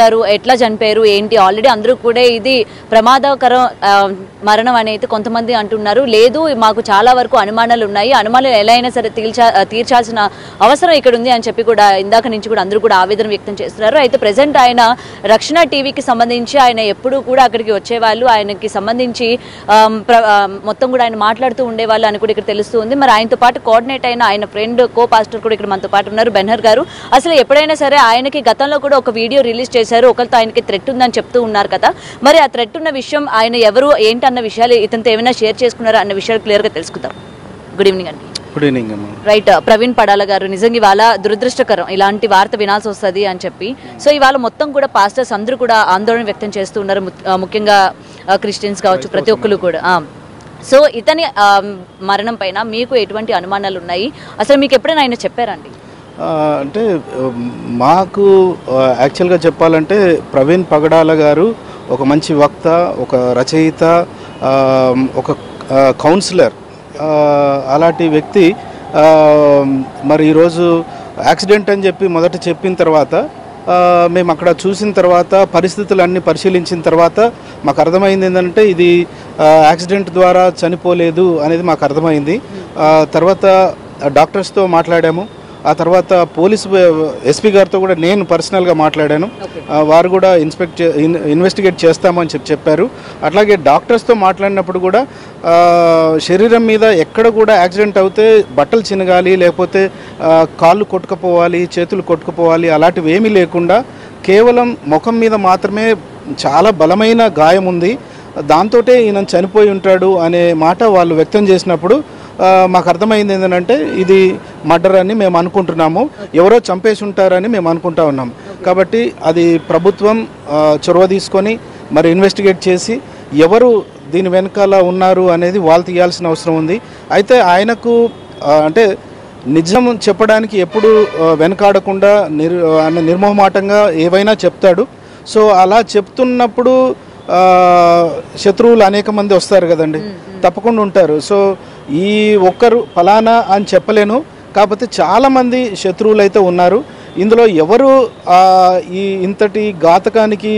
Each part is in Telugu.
గారు ఎట్లా చనిపోయారు ఏంటి ఆల్రెడీ అందరూ కూడా ఇది ప్రమాదకర మరణం అనేది కొంతమంది అంటున్నారు. లేదు మాకు చాలా వరకు అనుమానాలు ఉన్నాయి, అనుమానాలు ఎలా అయినా సరే తీర్చాల్సిన అవసరం ఇక్కడ ఉంది అని చెప్పి కూడా ఇందాక నుంచి కూడా అందరూ కూడా ఆవేదన వ్యక్తం చేస్తున్నారు. అయితే ప్రెసెంట్ ఆయన రక్షణ టీవీకి సంబంధించి ఆయన ఎప్పుడూ కూడా అక్కడికి వచ్చేవాళ్ళు, ఆయనకి సంబంధించి మొత్తం కూడా ఆయన మాట్లాడుతూ ఉండేవాళ్ళు అని కూడా ఇక్కడ తెలుస్తుంది. మరి ఆయనతో పాటు కోఆర్డినేట్ అయిన ఆయన ఫ్రెండ్ కో పాస్టర్ కూడా ఇక్కడ మనతో పాటు ఉన్నారు, బెన్హర్ గారు. అసలు ఎప్పుడైనా సరే ఆయనకి గతంలో కూడా ఒక వీడియో రిలీజ్ చేశారు, ఒకరితో ఆయనకి థ్రెట్ ఉందని చెప్తూ ఉన్నారు కదా. మరి ఆ థ్రెట్ ఉన్న విషయం ఆయన ఎవరు ఏంటి అన్న విషయాలు ఇతనితో ఏమైనా షేర్ చేసుకున్నారా అన్న విషయాలు క్లియర్ గా తెలుసుకుందాం. గుడ్ ఈవినింగ్ అండి. గుడ్ ఈవినింగ్ అమ్మా. రైట్, ప్రవీణ్ పడాల గారు, నిజంగా ఇవాళ దురదృష్టకరం ఇలాంటి వార్త వినాల్సి వస్తుంది అని చెప్పి. సో ఇవాళ మొత్తం కూడా పాస్టర్స్ అందరూ కూడా ఆందోళన వ్యక్తం చేస్తూ ఉన్నారు, ముఖ్యంగా క్రిస్టియన్స్ కావచ్చు, ప్రతి ఒక్కరు కూడా. సో ఇతని మరణం పైన మీకు ఎటువంటి అనుమానాలు ఉన్నాయి, అసలు మీకు ఎప్పుడైనా ఆయన చెప్పారండి? అంటే మాకు యాక్చువల్గా చెప్పాలంటే ప్రవీణ్ పగడాల గారు ఒక మంచి వక్త, ఒక రచయిత, ఒక కౌన్సిలర్, అలాంటి వ్యక్తి. మరి ఈరోజు యాక్సిడెంట్ అని చెప్పి మొదట చెప్పిన తర్వాత మేము అక్కడ చూసిన తర్వాత పరిస్థితులన్నీ పరిశీలించిన తర్వాత మాకు అర్థమైంది ఏంటంటే ఇది యాక్సిడెంట్ ద్వారా చనిపోలేదు అనేది మాకు అర్థమైంది. తర్వాత డాక్టర్స్తో మాట్లాడాము, ఆ తర్వాత పోలీసు ఎస్పీ గారితో కూడా నేను పర్సనల్గా మాట్లాడాను. వారు కూడా ఇన్వెస్టిగేట్ చేస్తామని చెప్పారు. అట్లాగే డాక్టర్స్తో మాట్లాడినప్పుడు కూడా శరీరం మీద ఎక్కడ కూడా యాక్సిడెంట్ అవుతే బట్టలు చినగాలి, లేకపోతే కాళ్ళు కొట్టుకుపోవాలి, చేతులు కొట్టుకుపోవాలి, అలాంటివి ఏమీ లేకుండా కేవలం ముఖం మీద మాత్రమే చాలా బలమైన గాయం ఉంది, దాంతో ఈయన చనిపోయి ఉంటాడు అనే మాట వాళ్ళు వ్యక్తం చేసినప్పుడు మాకు అర్థమైంది ఏంటంటే ఇది మర్డర్ అని మేము అనుకుంటున్నాము, ఎవరో చంపేసి ఉంటారని మేము అనుకుంటా ఉన్నాం. కాబట్టి అది ప్రభుత్వం చొరవ తీసుకొని మరి ఇన్వెస్టిగేట్ చేసి ఎవరు దీని వెనకాల ఉన్నారు అనేది వాళ్ళు తీయాల్సిన అవసరం ఉంది. అయితే ఆయనకు అంటే నిజం చెప్పడానికి ఎప్పుడు వెనకాడకుండా నిర్మోహమాటంగా ఏవైనా చెప్తాడు. సో అలా చెప్తున్నప్పుడు శత్రువులు అనేక మంది వస్తారు కదండి, తప్పకుండా ఉంటారు. సో ఈ ఒక్కరు ఫలానా అని చెప్పలేను, కాకపోతే చాలామంది శత్రువులు అయితే ఉన్నారు. ఇందులో ఎవరు ఈ ఇంతటి ఘాతకానికి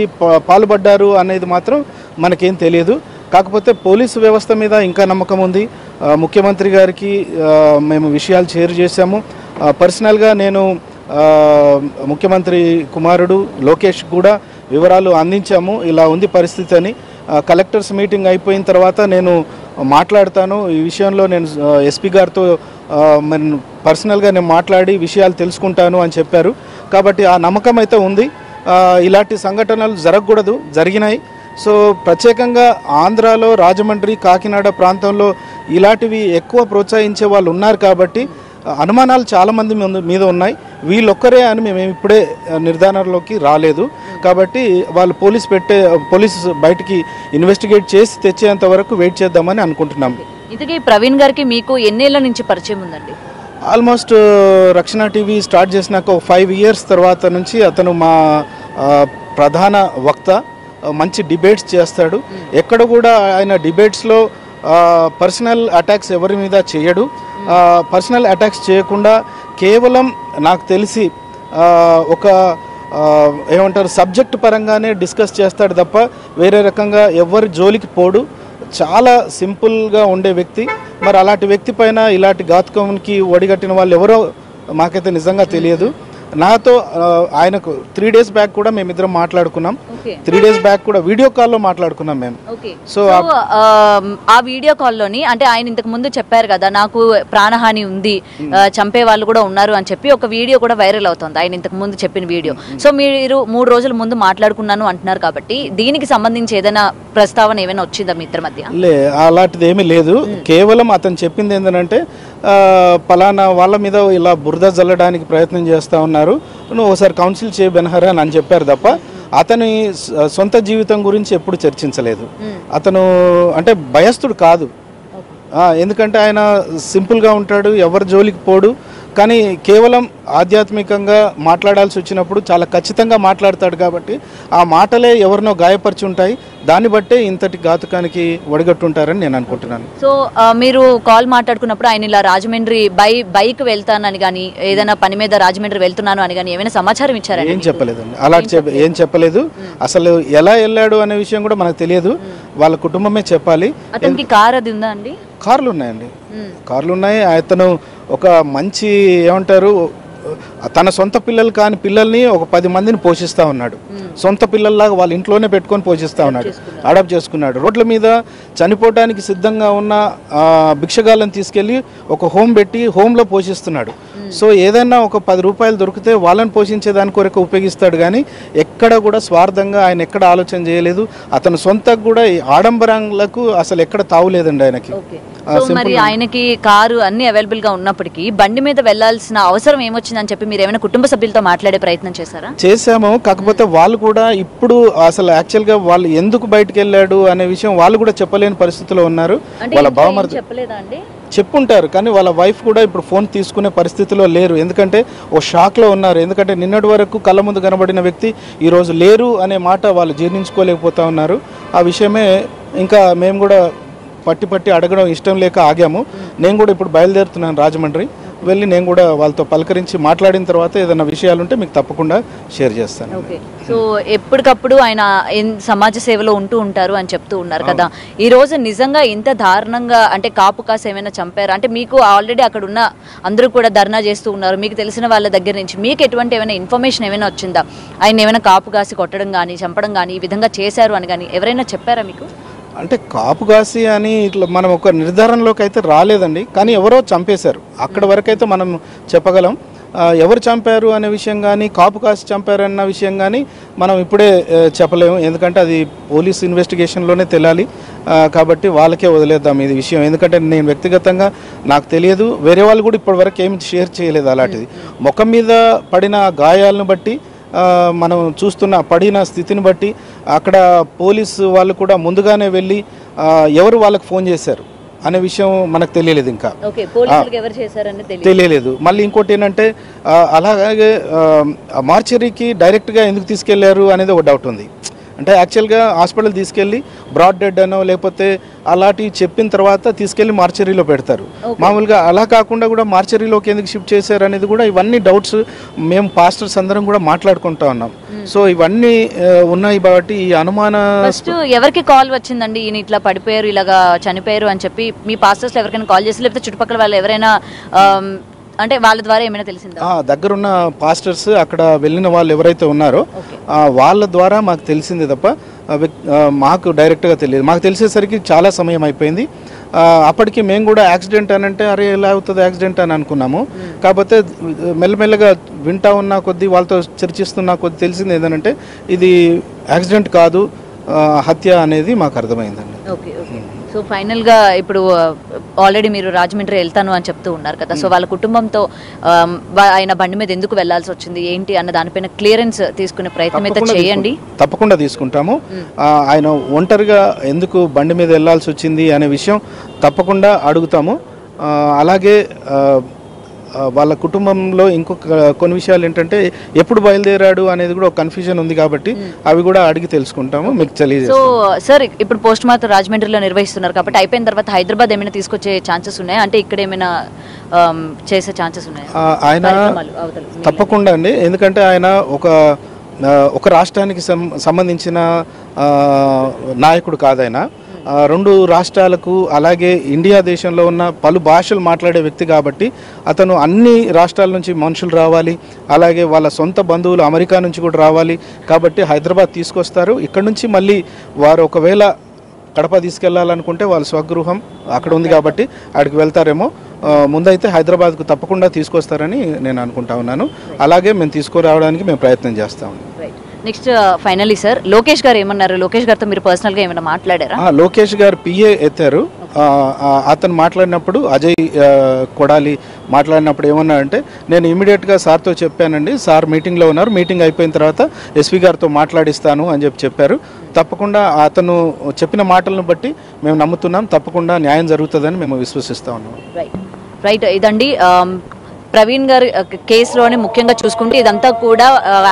పాల్పడ్డారు అనేది మాత్రం మనకేం తెలియదు. కాకపోతే పోలీసు వ్యవస్థ మీద ఇంకా నమ్మకం ఉంది. ముఖ్యమంత్రి గారికి మేము విషయాలు షేర్ చేశాము. పర్సనల్గా నేను ముఖ్యమంత్రి కుమారుడు లోకేష్ కూడా వివరాలు అందించాము, ఇలా ఉంది పరిస్థితి అని. కలెక్టర్స్ మీటింగ్ అయిపోయిన తర్వాత నేను మాట్లాడతాను ఈ విషయంలో, నేను ఎస్పీ గారితో మరి పర్సనల్గా నేను మాట్లాడి విషయాలు తెలుసుకుంటాను అని చెప్పారు. కాబట్టి ఆ నమ్మకం అయితే ఉంది. ఇలాంటి సంఘటనలు జరగకూడదు, జరిగినాయి. సో ప్రత్యేకంగా ఆంధ్రాలో రాజమండ్రి, కాకినాడ ప్రాంతంలో ఇలాంటివి ఎక్కువ ప్రోత్సహించే వాళ్ళు ఉన్నారు. కాబట్టి అనుమానాలు చాలామంది మీద ఉన్నాయి. వీళ్ళొక్కరే అని మేము ఇప్పుడే నిర్ధారణలోకి రాలేదు. కాబట్టి వాళ్ళు పోలీస్ బయటికి ఇన్వెస్టిగేట్ చేసి తెచ్చేంత వరకు వెయిట్ చేద్దామని అనుకుంటున్నాం. ఇంతకీ ప్రవీణ్ గారికి మీకు ఎన్నేళ్ల నుంచి పరిచయం ఉందండి? ఆల్మోస్ట్ రక్షణ టీవీ స్టార్ట్ చేసినాక 5 years తర్వాత నుంచి అతను మా ప్రధాన వక్త. మంచి డిబేట్స్ చేస్తాడు. ఎక్కడ కూడా ఆయన డిబేట్స్లో పర్సనల్ అటాక్స్ ఎవరి మీద చేయడు. పర్సనల్ అటాక్స్ చేయకుండా కేవలం నాకు తెలిసి ఒక ఏమంటారు సబ్జెక్ట్ పరంగానే డిస్కస్ చేస్తాడు తప్ప వేరే రకంగా ఎవరి జోలికి పోడు. చాలా సింపుల్గా ఉండే వ్యక్తి. మరి అలాంటి వ్యక్తి పైన ఇలాంటి ఘాతకంకి ఒడిగట్టిన వాళ్ళు ఎవరో మాకైతే నిజంగా తెలియదు. నాతో ఆయనకు 3 days బ్యాక్ కూడా మేమిద్దరం మాట్లాడుకున్నాం. 3 days బ్యాక్ కూడా వీడియో కాల్లో మాట్లాడుకున్నాం మేము. సో ఆ వీడియో కాల్లోని అంటే ఆయన ఇంతకు ముందు చెప్పారు కదా నాకు ప్రాణహాని ఉంది, చంపే వాళ్ళు కూడా ఉన్నారు అని చెప్పి ఒక వీడియో కూడా వైరల్ అవుతుంది, ఆయన ఇంతకు ముందు చెప్పిన వీడియో. సో మీరు 3 రోజుల ముందు మాట్లాడుకున్నాను అంటున్నారు కాబట్టి దీనికి సంబంధించి ఏదైనా ప్రస్తావన ఏమైనా వచ్చిందా మీ ఇద్దరి మధ్య? అలాంటిది ఏమీ లేదు. కేవలం అతను చెప్పింది ఏంటంటే పలానా వాళ్ళ మీద ఇలా బురద జల్లడానికి ప్రయత్నం చేస్తూ ఉన్నారు, నువ్వు ఒకసారి కౌన్సిల్ చేయ బెన్హర్ అని చెప్పారు తప్ప అతని సొంత జీవితం గురించి ఎప్పుడు చర్చించలేదు. అతను అంటే భయస్థుడు కాదు, ఎందుకంటే ఆయన సింపుల్గా ఉంటాడు, ఎవరి జోలికి పోడు. కానీ కేవలం ఆధ్యాత్మికంగా మాట్లాడాల్సి వచ్చినప్పుడు చాలా ఖచ్చితంగా మాట్లాడతాడు కాబట్టి ఆ మాటలే ఎవరినో గాయపరిచి ఉంటాయి. దాన్ని బట్టే ఇంతటి ఘాతుకానికి ఒడిగట్టుంటారని నేను అనుకుంటున్నాను. సో మీరు కాల్ మాట్లాడుకున్నప్పుడు ఆయన ఇలా రాజమండ్రి బైక్ వెళ్తానని కానీ ఏదైనా పని మీద రాజమండ్రి వెళ్తున్నాను అని కానీ ఏమైనా సమాచారం ఇచ్చారా? ఏం చెప్పలేదండి, అలాంటి ఏం చెప్పలేదు. అసలు ఎలా వెళ్ళాడు అనే విషయం కూడా మనకు తెలియదు, వాళ్ళ కుటుంబమే చెప్పాలి. అతనికి కార్ అది ఉందా అండి? కార్లు ఉన్నాయండి, కార్లు ఉన్నాయి. అతను ఒక మంచి ఏమంటారు తన సొంత పిల్లలు కాని పిల్లల్ని ఒక 10 మందిని పోషిస్తూ ఉన్నాడు. సొంత పిల్లల్లాగా వాళ్ళ ఇంట్లోనే పెట్టుకొని పోషిస్తూ ఉన్నాడు, అడాప్ట్ చేసుకున్నాడు. రోడ్ల మీద చనిపోవడానికి సిద్ధంగా ఉన్న భిక్షగాళ్ళని తీసుకెళ్ళి ఒక హోమ్ పెట్టి హోమ్లో పోషిస్తున్నాడు. సో ఏదైనా ఒక 10 రూపాయలు దొరికితే వాళ్ళని పోషించే దాని కొరకు ఉపయోగిస్తాడు, కానీ ఎక్కడ కూడా స్వార్థంగా ఆయన ఎక్కడ ఆలోచన చేయలేదు. అతను సొంతకు కూడా ఆడంబరాలకు అసలు ఎక్కడ తావులేదండి ఆయనకి. మరి ఆయనకి కారు అన్ని అవైలబుల్ గా ఉన్నప్పటికీ బండి మీద వెళ్లాల్సిన అవసరం ఏమొచ్చిందని చెప్పి మీరు ఏమైనా కుటుంబ సభ్యులతో మాట్లాడే ప్రయత్నం చేశారా? చేశాము, కాకపోతే వాళ్ళు కూడా ఇప్పుడు అసలు యాక్చువల్ గా వాళ్ళు ఎందుకు బయటకు వెళ్ళాడు అనే విషయం వాళ్ళు కూడా చెప్పలేని పరిస్థితిలో ఉన్నారు. వాళ్ళ బావమరిది చెప్పలేదా అండి? చెప్పుంటారు, కానీ వాళ్ళ వైఫ్ కూడా ఇప్పుడు ఫోన్ తీసుకునే పరిస్థితిలో లేరు. ఎందుకంటే ఓ షాక్లో ఉన్నారు. ఎందుకంటే నిన్నటి వరకు కళ్ళ ముందు కనబడిన వ్యక్తి ఈరోజు లేరు అనే మాట వాళ్ళు జీర్ణించుకోలేకపోతా ఉన్నారు. ఆ విషయమే ఇంకా మేము కూడా పట్టి అడగడం ఇష్టం లేక ఆగాము. నేను కూడా ఇప్పుడు బయలుదేరుతున్నాను రాజమండ్రి వెళ్ళి నేను కూడా వాళ్ళతో పలకరించి మాట్లాడిన తర్వాత ఏదైనా విషయాలుంటే మీకు తప్పకుండా షేర్ చేస్తాను. ఓకే, సో ఎప్పటికప్పుడు ఆయన సమాజ సేవలో ఉంటూ ఉంటారు అని చెప్తూ ఉన్నారు కదా, ఈ రోజు నిజంగా ఇంత దారుణంగా అంటే కాపు కాసు ఏమైనా చంపారు అంటే మీకు ఆల్రెడీ అక్కడ ఉన్న అందరూ కూడా ధర్నా చేస్తూ ఉన్నారు, మీకు తెలిసిన వాళ్ళ దగ్గర నుంచి మీకు ఎటువంటి ఏమైనా ఇన్ఫర్మేషన్ ఏమైనా వచ్చిందా? ఆయన ఏమైనా కాపు కాసి కొట్టడం కానీ చంపడం కానీ ఈ విధంగా చేశారు అని కానీ ఎవరైనా చెప్పారా మీకు? అంటే కాపుగాసి అని ఇట్లా మనం ఒక నిర్ధారణలోకి అయితే రాలేదండి, కానీ ఎవరో చంపేశారు అక్కడ వరకైతే మనం చెప్పగలం. ఎవరు చంపారు అనే విషయం కానీ కాపు కాసి చంపారు అన్న విషయం కానీ మనం ఇప్పుడే చెప్పలేము, ఎందుకంటే అది పోలీస్ ఇన్వెస్టిగేషన్లోనే తెలియాలి. కాబట్టి వాళ్ళకే వదిలేద్దాం ఇది విషయం, ఎందుకంటే నేను వ్యక్తిగతంగా నాకు తెలియదు, వేరే వాళ్ళు కూడా ఇప్పటివరకు ఏమి షేర్ చేయలేదు. అలాంటిది ముఖం మీద పడిన గాయాలను బట్టి మనం చూస్తున్న పడిన స్థితిని బట్టి అక్కడ పోలీసు వాళ్ళు కూడా ముందుగానే వెళ్ళి ఎవరు వాళ్ళకి ఫోన్ చేశారు అనే విషయం మనకు తెలియలేదు, ఇంకా తెలియలేదు. మళ్ళీ ఇంకోటి ఏంటంటే అలాగే మార్చరీకి డైరెక్ట్గా ఎందుకు తీసుకెళ్లారు అనేది ఒక డౌట్ ఉంది. అంటే యాక్చువల్గా హాస్పిటల్ తీసుకెళ్ళి బ్రాడ్ డెడ్ అనో లేకపోతే అలాంటివి చెప్పిన తర్వాత తీసుకెళ్ళి మార్చరీలో పెడతారు. మామూలుగా అలా కాకుండా కూడా మార్చరీలోకి ఎందుకు షిఫ్ట్ చేశారు అనేది కూడా ఇవన్నీ డౌట్స్ మేము పాస్టర్స్ అందరం కూడా మాట్లాడుకుంటా ఉన్నాం. సో ఇవన్నీ ఉన్నాయి కాబట్టి ఈ అనుమాన ఫస్ట్ ఎవరికి కాల్ వచ్చిందండి ఈయన ఇట్లా పడిపోయారు ఇలాగా చనిపోయారు అని చెప్పి? మీ పాస్టర్స్ ఎవరికైనా కాల్ చేసి లేకపోతే చుట్టుపక్కల వాళ్ళు ఎవరైనా అంటే వాళ్ళ ద్వారా ఏమైనా తెలిసిందా? దగ్గరున్న పాస్టర్స్ అక్కడ వెళ్ళిన వాళ్ళు ఎవరైతే ఉన్నారో వాళ్ళ ద్వారా మాకు తెలిసింది తప్ప మాకు డైరెక్ట్గా తెలియదు. మాకు తెలిసేసరికి చాలా సమయం అయిపోయింది. అప్పటికి మేము కూడా యాక్సిడెంట్ అని అంటే అరే ఎలా అవుతుంది యాక్సిడెంట్ అని అనుకున్నాము. కాకపోతే మెల్లమెల్లగా వింటా ఉన్న కొద్దీ వాళ్ళతో చర్చిస్తున్న కొద్దీ తెలిసింది ఏంటంటే ఇది యాక్సిడెంట్ కాదు, హత్య అనేది మాకు అర్థమైందండి. సో ఫైనల్గా ఇప్పుడు ఆల్రెడీ మీరు రాజమండ్రి వెళ్తాను అని చెప్తూ ఉన్నారు కదా, సో వాళ్ళ కుటుంబంతో ఆయన బండి మీద ఎందుకు వెళ్లాల్సి వచ్చింది ఏంటి అన్న దానిపైన క్లియరెన్స్ తీసుకునే ప్రయత్నం అయితే చేయండి. తప్పకుండా తీసుకుంటాము. ఆయన ఒంటరిగా ఎందుకు బండి మీద వెళ్లాల్సి వచ్చింది అనే విషయం తప్పకుండా అడుగుతాము. అలాగే వాళ్ళ కుటుంబంలో ఇంకొక కొన్ని విషయాలు ఏంటంటే ఎప్పుడు బయలుదేరాడు అనేది కూడా ఒక కన్ఫ్యూజన్ ఉంది కాబట్టి అవి కూడా అడిగి తెలుసుకుంటాము, మీకు తెలియదు. సో సార్ ఇప్పుడు పోస్ట్ మార్టం రాజమండ్రిలో నిర్వహిస్తున్నారు కాబట్టి అయిపోయిన తర్వాత హైదరాబాద్ ఏమైనా తీసుకొచ్చే ఛాన్సెస్ ఉన్నాయా? అంటే ఇక్కడ ఏమైనా చేసే ఛాన్సెస్ ఉన్నాయా? ఆయన తప్పకుండా అండి, ఎందుకంటే ఆయన ఒక రాష్ట్రానికి సంబంధించిన నాయకుడు కాదు. ఆయన 2 రాష్ట్రాలకు అలాగే ఇండియా దేశంలో ఉన్న పలు భాషలు మాట్లాడే వ్యక్తి కాబట్టి అతను అన్ని రాష్ట్రాల నుంచి మనుషులు రావాలి, అలాగే వాళ్ళ సొంత బంధువులు అమెరికా నుంచి కూడా రావాలి. కాబట్టి హైదరాబాద్ తీసుకొస్తారు. ఇక్కడ నుంచి మళ్ళీ వారు ఒకవేళ కడప తీసుకెళ్లాలనుకుంటే వాళ్ళ స్వగృహం అక్కడ ఉంది కాబట్టి అక్కడికి వెళ్తారేమో. ముందైతే హైదరాబాద్కు తప్పకుండా తీసుకొస్తారని నేను అనుకుంటా ఉన్నాను. అలాగే మేము తీసుకురావడానికి మేము ప్రయత్నం చేస్తాము. నెక్స్ట్ ఫైనల్లీ సార్ లోకేష్ గారు ఏమన్నారు? లోకేష్ గారితో మీరు పర్సనల్గా ఏమైనా మాట్లాడారా? లోకేష్ గారు పిఏ ఎత్తారు. అతను మాట్లాడినప్పుడు అజయ్ కొడాలి మాట్లాడినప్పుడు ఏమన్నారంటే నేను ఇమీడియట్గా సార్తో చెప్పానండి, సార్ మీటింగ్లో ఉన్నారు, మీటింగ్ అయిపోయిన తర్వాత ఎస్పీ గారితో మాట్లాడిస్తాను అని చెప్పారు. తప్పకుండా అతను చెప్పిన మాటలను బట్టి మేము నమ్ముతున్నాం, తప్పకుండా న్యాయం జరుగుతుందని మేము విశ్వసిస్తా ఉన్నాం. రైట్ ఇదండి ప్రవీణ్ గారి కేసులోనే ముఖ్యంగా చూసుకుంటే ఇదంతా కూడా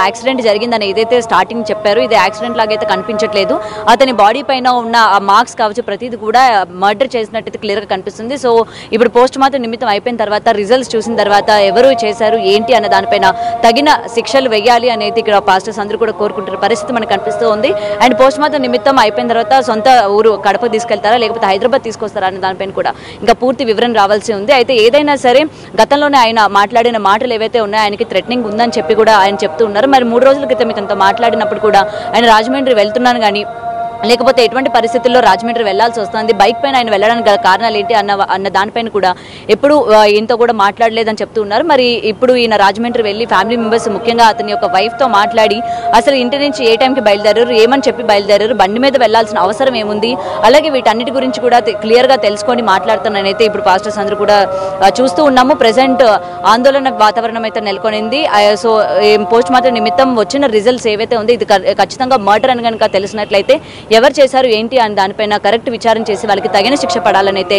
యాక్సిడెంట్ జరిగిందని ఏదైతే స్టార్టింగ్ చెప్పారో ఇది యాక్సిడెంట్ లాగైతే కనిపించట్లేదు. అతని బాడీ పైన ఉన్న ఆ మార్క్స్ కావచ్చు ప్రతిది కూడా మర్డర్ చేసినట్టయితే క్లియర్గా కనిపిస్తుంది. సో ఇప్పుడు పోస్ట్ మార్టం నిమిత్తం అయిపోయిన తర్వాత రిజల్ట్స్ చూసిన తర్వాత ఎవరు చేశారు ఏంటి అన్న దానిపైన తగిన శిక్షలు వేయాలి అనేది ఇక్కడ పాస్టర్స్ అందరూ కూడా కోరుకుంటున్న పరిస్థితి మనకు కనిపిస్తూ ఉంది. అండ్ పోస్ట్ మార్టం నిమిత్తం అయిపోయిన తర్వాత సొంత ఊరు కడప తీసుకెళ్తారా లేకపోతే హైదరాబాద్ తీసుకొస్తారా అనే దానిపైన కూడా ఇంకా పూర్తి వివరణ రావాల్సి ఉంది. అయితే ఏదైనా సరే గతంలోనే ఆయన మాట్లాడిన మాటలు ఏవైతే ఉన్నాయో ఆయనకి థ్రెటనింగ్ ఉందని చెప్పి కూడా ఆయన చెప్తూ ఉన్నారు. మరి 3 రోజుల క్రితం ఇతనితో మాట్లాడినప్పుడు కూడా ఆయన రాజమండ్రి వెళ్తున్నాను కానీ లేకపోతే ఎటువంటి పరిస్థితుల్లో రాజమండ్రి వెళ్లాల్సి వస్తుంది, బైక్ పైన ఆయన వెళ్ళడానికి గల కారణాలు ఏంటి అన్న దానిపైన కూడా ఎప్పుడు ఈయనతో కూడా మాట్లాడలేదని చెప్తూ ఉన్నారు. మరి ఇప్పుడు ఈయన రాజమండ్రి వెళ్ళి ఫ్యామిలీ మెంబర్స్ ముఖ్యంగా అతని యొక్క వైఫ్తో మాట్లాడి అసలు ఇంటి నుంచి ఏ టైంకి బయలుదేరారు, ఏమని చెప్పి బయలుదేరారు, బండి మీద వెళ్లాల్సిన అవసరం ఏముంది, అలాగే వీటన్నిటి గురించి కూడా క్లియర్గా తెలుసుకొని మాట్లాడుతానైతే ఇప్పుడు పాస్టర్స్ అందరూ కూడా చూస్తూ ఉన్నాము. ప్రెసెంట్ ఆందోళన వాతావరణం అయితే నెలకొనింది. సో పోస్ట్ మార్టం నిమిత్తం వచ్చిన రిజల్ట్స్ ఏవైతే ఉంది ఇది ఖచ్చితంగా మర్డర్ అని కనుక తెలిసినట్లయితే ఎవరు చేశారు ఏంటి అని దానిపైన కరెక్ట్ విచారణ చేసి వాళ్ళకి తగిన శిక్ష పడాలని అయితే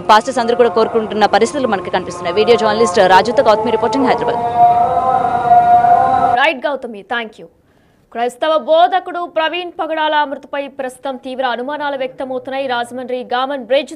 పాస్టర్స్ అందరూ కూడా కోరుకుంటున్న పరిస్థితులు మనకి కనిపిస్తున్నాయి. వీడియో జర్నలిస్ట్ రాజుతో Gautami reporting, Hyderabad. Right Gautami, thank you. క్రైస్తవ బోధకుడు ప్రవీణ్ పగడాల మృతిపై ప్రస్తుతం తీవ్ర అనుమానాలు వ్యక్తమవుతున్నాయి. Rajahmundry Gammon bridge